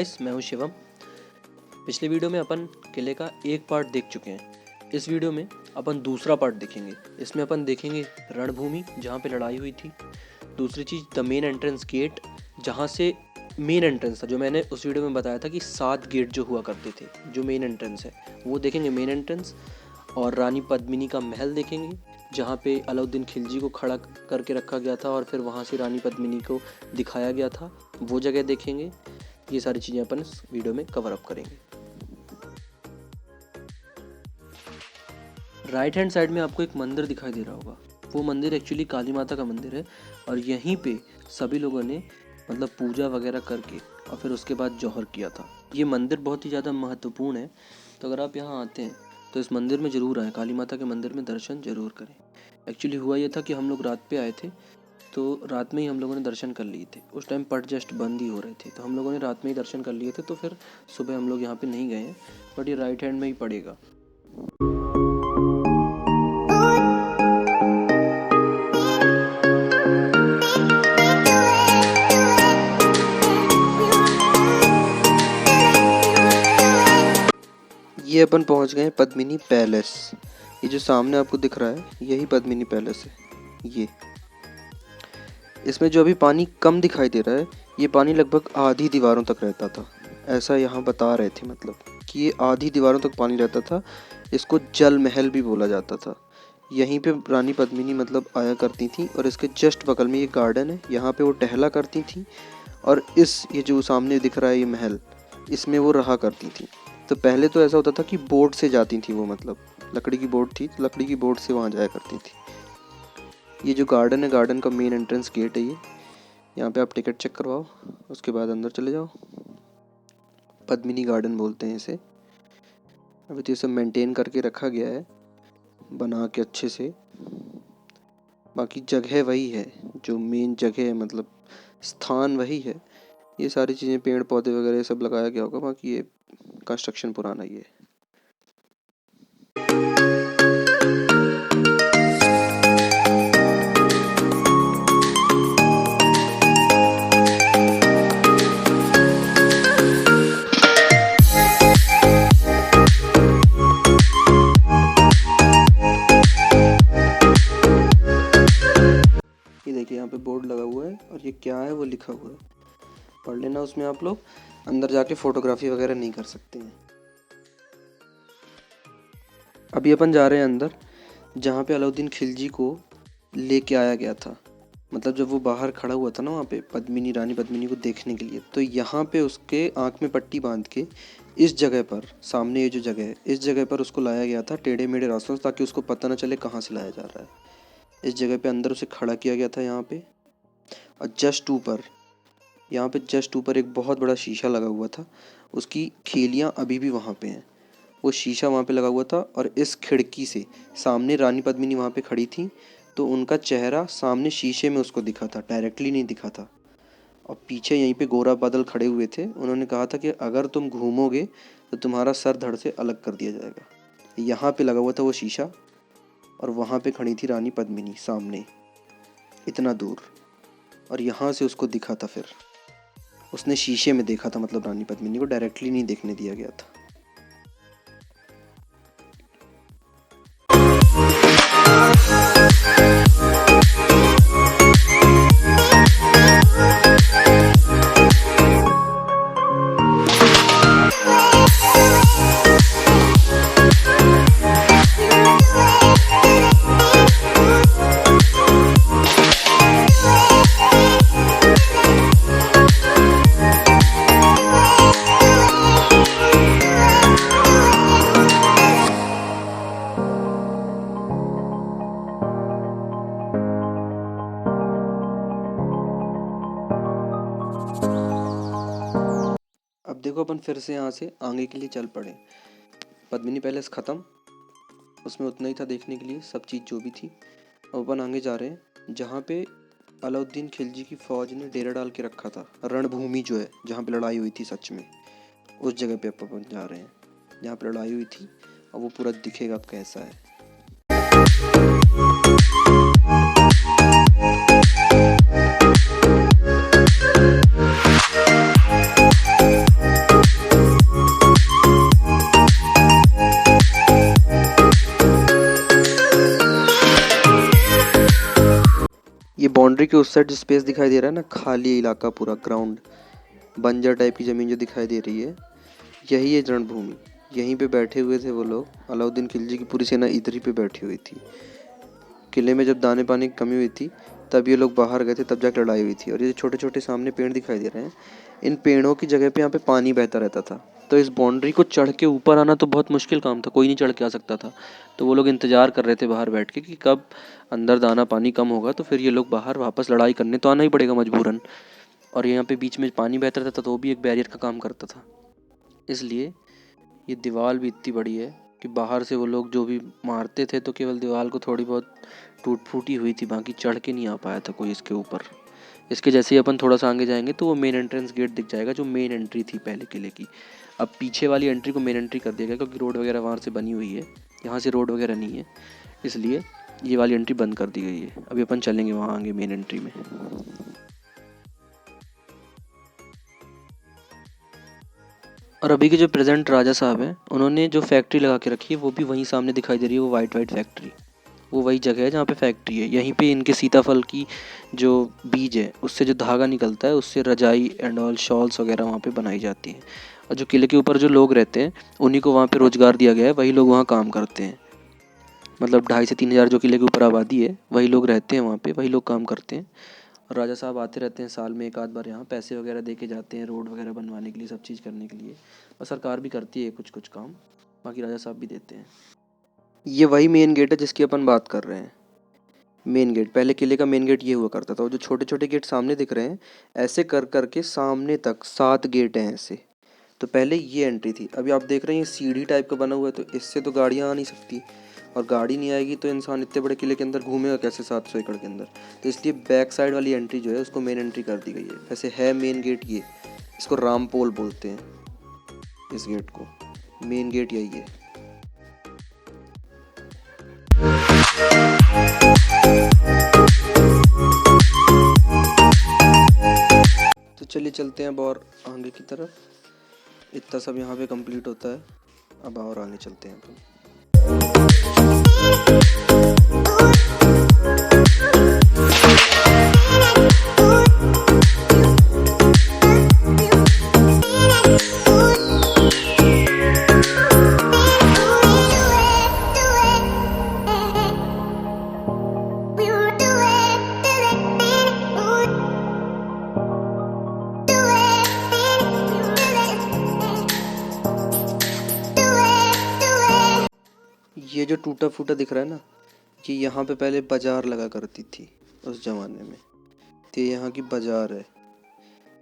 Guys, मैं हूं शिवम। पिछले वीडियो में अपन किले का एक पार्ट देख चुके हैं। इस वीडियो में अपन दूसरा पार्ट देखेंगे। इसमें अपन देखेंगे रणभूमि जहां पे लड़ाई हुई थी। दूसरी चीज़ द मेन एंट्रेंस गेट, जहां से मेन एंट्रेंस था, जो मैंने उस वीडियो में बताया था कि 7 गेट जो हुआ करते थे, जो मेन एंट्रेंस है वो देखेंगे, मेन एंट्रेंस। और रानी पद्मिनी का महल देखेंगे जहाँ पे अलाउद्दीन खिलजी को खड़ा करके रखा गया था और फिर वहाँ से रानी पद्मिनी को दिखाया गया था, वो जगह देखेंगे। ये सारी चीज़ें अपन इस वीडियो में कवर अप करेंगे। राइट हैंड साइड में आपको एक मंदिर दिखाई दे रहा होगा। वो मंदिर एक्चुअली काली माता का मंदिर है और यहीं पे सभी लोगों ने मतलब पूजा वगैरह करके और फिर उसके बाद जौहर किया था। ये मंदिर बहुत ही ज़्यादा महत्वपूर्ण है, तो अगर आप यहाँ आते हैं तो इस मंदिर में ज़रूर आएँ, काली माता के मंदिर में दर्शन ज़रूर करें। एक्चुअली हुआ ये था कि हम लोग रात पे आए थे, तो रात में ही हम लोगों ने दर्शन कर लिए थे। उस टाइम पट जस्ट बंद ही हो रहे थे, तो हम लोगों ने रात में ही दर्शन कर लिए थे। तो फिर सुबह हम लोग यहाँ पे नहीं गए हैं, बट ये राइट हैंड में ही पड़ेगा। ये अपन पहुँच गए पद्मिनी पैलेस। ये जो सामने आपको दिख रहा है यही पद्मिनी पैलेस है। ये इसमें जो अभी पानी कम दिखाई दे रहा है, ये पानी लगभग आधी दीवारों तक रहता था, ऐसा यहाँ बता रहे थे। मतलब कि ये आधी दीवारों तक पानी रहता था। इसको जल महल भी बोला जाता था। यहीं पे रानी पद्मिनी मतलब आया करती थी और इसके जस्ट बगल में ये गार्डन है, यहाँ पे वो टहला करती थी। और ये जो सामने दिख रहा है ये महल, इसमें वो रहा करती थी। तो पहले तो ऐसा होता था कि बोट से जाती थी वो, मतलब लकड़ी की बोट थी, तो लकड़ी की बोट से वहाँ जाया करती थी। ये जो गार्डन है, गार्डन का मेन एंट्रेंस गेट है ये। यहाँ पे आप टिकट चेक करवाओ, उसके बाद अंदर चले जाओ। पद्मिनी गार्डन बोलते हैं इसे। अभी तो ये सब मेंटेन करके रखा गया है, बना के अच्छे से। बाकी जगह वही है, जो मेन जगह है, मतलब स्थान वही है। ये सारी चीज़ें, पेड़ पौधे वगैरह सब लगाया गया होगा, बाकी ये कंस्ट्रक्शन पुराना ही है। ये देखिए यहाँ पे बोर्ड लगा हुआ है और ये क्या है वो लिखा हुआ है, पढ़ लेना उसमें आप लोग। अंदर जाके फोटोग्राफी वगैरह नहीं कर सकते हैं। अभी अपन जा रहे हैं अंदर, जहाँ पे अलाउद्दीन खिलजी को लेके आया गया था। मतलब जब वो बाहर खड़ा हुआ था ना वहाँ पे पद्मिनी, रानी पद्मिनी को देखने के लिए, तो यहाँ पे उसके आँख में पट्टी बांध के इस जगह पर, सामने ये जो जगह है, इस जगह पर उसको लाया गया था टेढ़े मेढ़े रास्तों से, ताकि उसको पता ना चले कहाँ से लाया जा रहा है। इस जगह पे अंदर उसे खड़ा किया गया था यहाँ पे। और जस्ट ऊपर, यहाँ पे जस्ट ऊपर एक बहुत बड़ा शीशा लगा हुआ था। उसकी खिड़कियाँ अभी भी वहाँ पे हैं। वो शीशा वहाँ पे लगा हुआ था और इस खिड़की से सामने रानी पद्मिनी वहाँ पे खड़ी थी, तो उनका चेहरा सामने शीशे में उसको दिखा था, डायरेक्टली नहीं दिखा था। और पीछे यहीं पे गोरा बादल खड़े हुए थे। उन्होंने कहा था कि अगर तुम घूमोगे तो तुम्हारा सर धड़ से अलग कर दिया जाएगा। यहाँ पे लगा हुआ था वो शीशा और वहाँ पे खड़ी थी रानी पद्मिनी सामने, इतना दूर। और यहाँ से उसको दिखा था, फिर उसने शीशे में देखा था, मतलब रानी पद्मिनी को डायरेक्टली नहीं देखने दिया गया था। अब देखो अपन फिर से यहाँ से आगे के लिए चल पड़े। पद्मिनी पैलेस ख़त्म, उसमें उतना ही था देखने के लिए, सब चीज़ जो भी थी। अब अपन आगे जा रहे हैं जहाँ पे अलाउद्दीन खिलजी की फ़ौज ने डेरा डाल के रखा था। रणभूमि जो है, जहाँ पे लड़ाई हुई थी सच में, उस जगह पे अपन जा रहे हैं जहाँ पे लड़ाई हुई थी। और वो पूरा दिखेगा अब कैसा है। बाउंड्री के उस साइड जो स्पेस दिखाई दे रहा है ना, खाली इलाका, पूरा ग्राउंड, बंजर टाइप की ज़मीन जो दिखाई दे रही है, यही है रणभूमि। यहीं पे बैठे हुए थे वो लोग। अलाउद्दीन खिलजी की पूरी सेना इधर ही पे बैठी हुई थी। किले में जब दाने पानी की कमी हुई थी तब ये लोग बाहर गए थे, तब जाकर लड़ाई हुई थी। और ये छोटे छोटे सामने पेड़ दिखाई दे रहे हैं, इन पेड़ों की जगह पे यहाँ पे पानी बहता रहता था। तो इस बाउंड्री को चढ़ के ऊपर आना तो बहुत मुश्किल काम था, कोई नहीं चढ़ के आ सकता था। तो वो लोग इंतजार कर रहे थे बाहर बैठ के कि कब अंदर दाना पानी कम होगा तो फिर ये लोग बाहर वापस लड़ाई करने तो आना ही पड़ेगा मजबूरन। और यहाँ पे बीच में पानी बहता रहता था तो वो भी एक बैरियर का काम करता था। इसलिए ये दीवार भी इतनी बड़ी है कि बाहर से वो लोग जो भी मारते थे तो केवल दीवार को थोड़ी बहुत टूट फूटी हुई थी, बाकी चढ़ के नहीं आ पाया था कोई इसके ऊपर। इसके जैसे ही अपन थोड़ा सा आगे जाएंगे तो वो मेन एंट्रेंस गेट दिख जाएगा, जो मेन एंट्री थी पहले किले की। अब पीछे वाली एंट्री को मेन एंट्री कर दिया गया क्योंकि रोड वगैरह वहाँ से बनी हुई है, यहाँ से रोड वगैरह नहीं है, इसलिए ये वाली एंट्री बंद कर दी गई है। अभी अपन चलेंगे वहाँ आगे मेन एंट्री में। और अभी के जो प्रेजेंट राजा साहब हैं, उन्होंने जो फैक्ट्री लगा के रखी है वो भी वहीं सामने दिखाई दे रही है, वो वाइट वाइट फैक्ट्री, वो वही जगह है जहाँ पे फैक्ट्री है। यहीं पे इनके सीताफल की जो बीज है उससे जो धागा निकलता है उससे रजाई एंड ऑल शॉल्स वगैरह वहाँ पे बनाई जाती हैं। और जो किले के ऊपर जो लोग रहते हैं उन्हीं को वहाँ पे रोजगार दिया गया है, वही लोग वहाँ काम करते हैं। मतलब 2,500 से 3,000 जो किले के ऊपर आबादी है वही लोग रहते हैं वहाँ पे, वही लोग काम करते हैं। और राजा साहब आते रहते हैं साल में एक आध बार, यहाँ पैसे वगैरह दे के जाते हैं रोड वगैरह बनवाने के लिए, सब चीज़ करने के लिए। और सरकार भी करती है कुछ कुछ काम, बाकी राजा साहब भी देते हैं। ये वही मेन गेट है जिसकी अपन बात कर रहे हैं। मेन गेट, पहले किले का मेन गेट ये हुआ करता था, और जो छोटे छोटे गेट सामने दिख रहे हैं ऐसे कर करके सामने तक 7 गेट हैं ऐसे। तो पहले ये एंट्री थी। अभी आप देख रहे हैं ये सीढ़ी टाइप का बना हुआ है, तो इससे तो गाड़ियाँ आ नहीं सकती, और गाड़ी नहीं आएगी तो इंसान इतने बड़े किले के अंदर घूमेगा कैसे 700 एकड़ के अंदर। तो इसलिए बैक साइड वाली एंट्री जो है उसको मेन एंट्री कर दी गई है। वैसे है मेन गेट ये, इसको रामपोल बोलते हैं इस गेट को। मेन गेट यही है। तो चलिए चलते हैं अब और आगे की तरफ। इतना सब यहाँ पे कंप्लीट होता है, अब और आगे चलते हैं अपन। ये जो टूटा फूटा दिख रहा है ना, कि यहाँ पे पहले बाजार लगा करती थी उस जमाने में, तो ये यहाँ की बाजार है।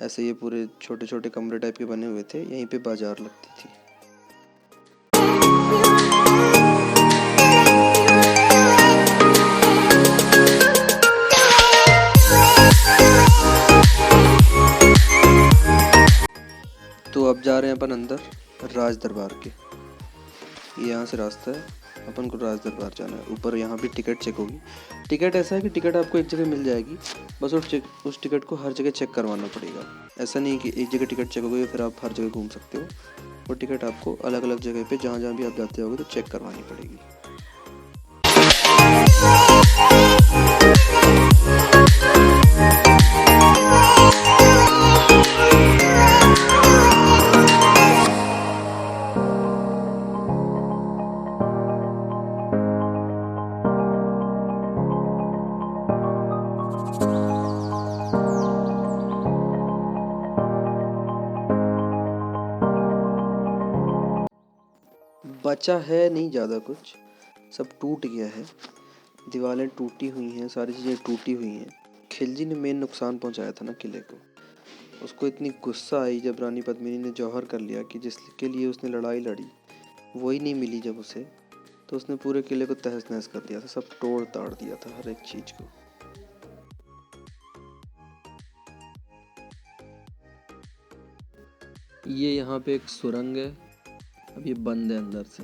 ऐसे ये पूरे छोटे छोटे कमरे टाइप के बने हुए थे, यहीं पे बाजार लगती थी। तो अब जा रहे हैं अपन अंदर राज दरबार के। ये यहाँ से रास्ता है, अपन को राज दरबार जाना है। ऊपर यहाँ भी टिकट चेक होगी। टिकट ऐसा है कि टिकट आपको एक जगह मिल जाएगी, बस उस टिकट को हर जगह चेक करवाना पड़ेगा। ऐसा नहीं कि एक जगह टिकट चेक हो गई फिर आप हर जगह घूम सकते हो। वो टिकट आपको अलग अलग जगह पे जहाँ जहाँ भी आप जाते होगे तो चेक करवानी पड़ेगी। बचा है नहीं ज़्यादा कुछ, सब टूट गया है। दीवारें टूटी हुई हैं, सारी चीज़ें टूटी हुई हैं। खिलजी ने मेन नुकसान पहुंचाया था ना किले को। उसको इतनी गुस्सा आई जब रानी पद्मिनी ने जौहर कर लिया कि जिसके लिए उसने लड़ाई लड़ी वही नहीं मिली जब उसे, तो उसने पूरे किले को तहस नहस कर दिया था, सब तोड़ ताड़ दिया था हर एक चीज़ को। ये यहाँ पे एक सुरंग है, अब ये बंद है अंदर से।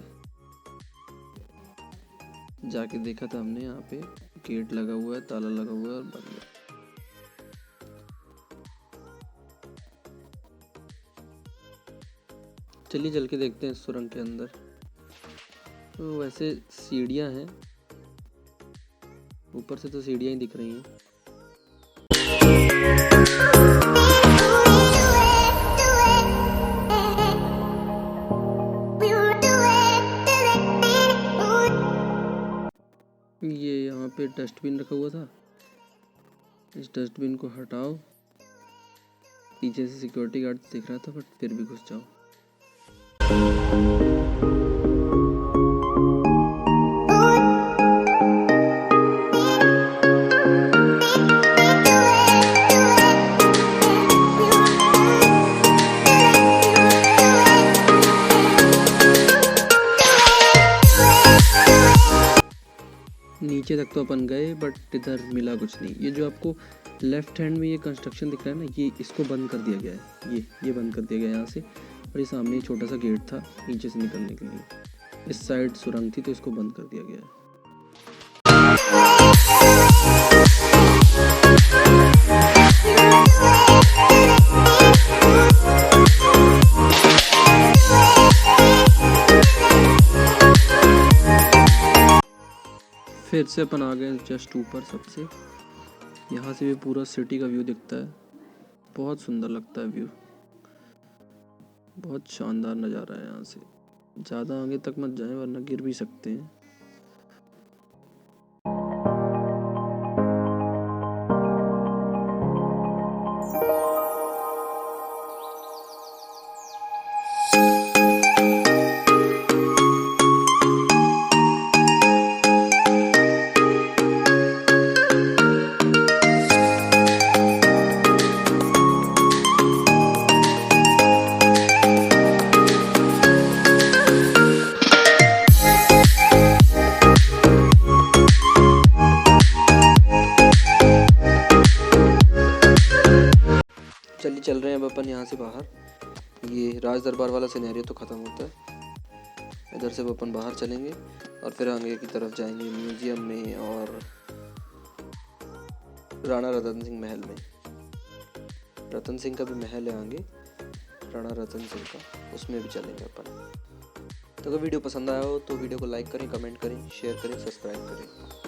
जाके देखा था हमने, यहाँ पे गेट लगा हुआ है, ताला लगा हुआ है और बंद है। चलिए चल के देखते हैं सुरंग के अंदर। तो वैसे सीढ़ियाँ हैं, ऊपर से तो सीढ़ियाँ ही दिख रही हैं। ये यहाँ पे डस्टबिन रखा हुआ था, इस डस्टबिन को हटाओ। पीछे से सिक्योरिटी गार्ड दिख रहा था बट फिर भी घुस जाओ। नीचे तक तो अपन गए बट इधर मिला कुछ नहीं। ये जो आपको लेफ्ट हैंड में ये कंस्ट्रक्शन दिख रहा है ना, ये इसको बंद कर दिया गया है। ये बंद कर दिया गया यहाँ से। और ये सामने छोटा सा गेट था नीचे से निकलने के लिए, इस साइड सुरंग थी तो इसको बंद कर दिया गया है। फिर से अपन आ गए जस्ट ऊपर सबसे। यहाँ से भी पूरा सिटी का व्यू दिखता है, बहुत सुंदर लगता है व्यू, बहुत शानदार नज़ारा है यहाँ से। ज़्यादा आगे तक मत जाएं वरना गिर भी सकते हैं। चलिए चल रहे हैं अब अपन यहाँ से बाहर। ये राज दरबार वाला सिनेरियो तो ख़त्म होता है। इधर से अब अपन बाहर चलेंगे और फिर आगे की तरफ जाएंगे म्यूज़ियम में और राणा रतन सिंह महल में। रतन सिंह का भी महल है आगे, राणा रतन सिंह का, उसमें भी चलेंगे अपन। तो अगर वीडियो पसंद आया हो तो वीडियो को लाइक करें, कमेंट करें, शेयर करें, सब्सक्राइब करें।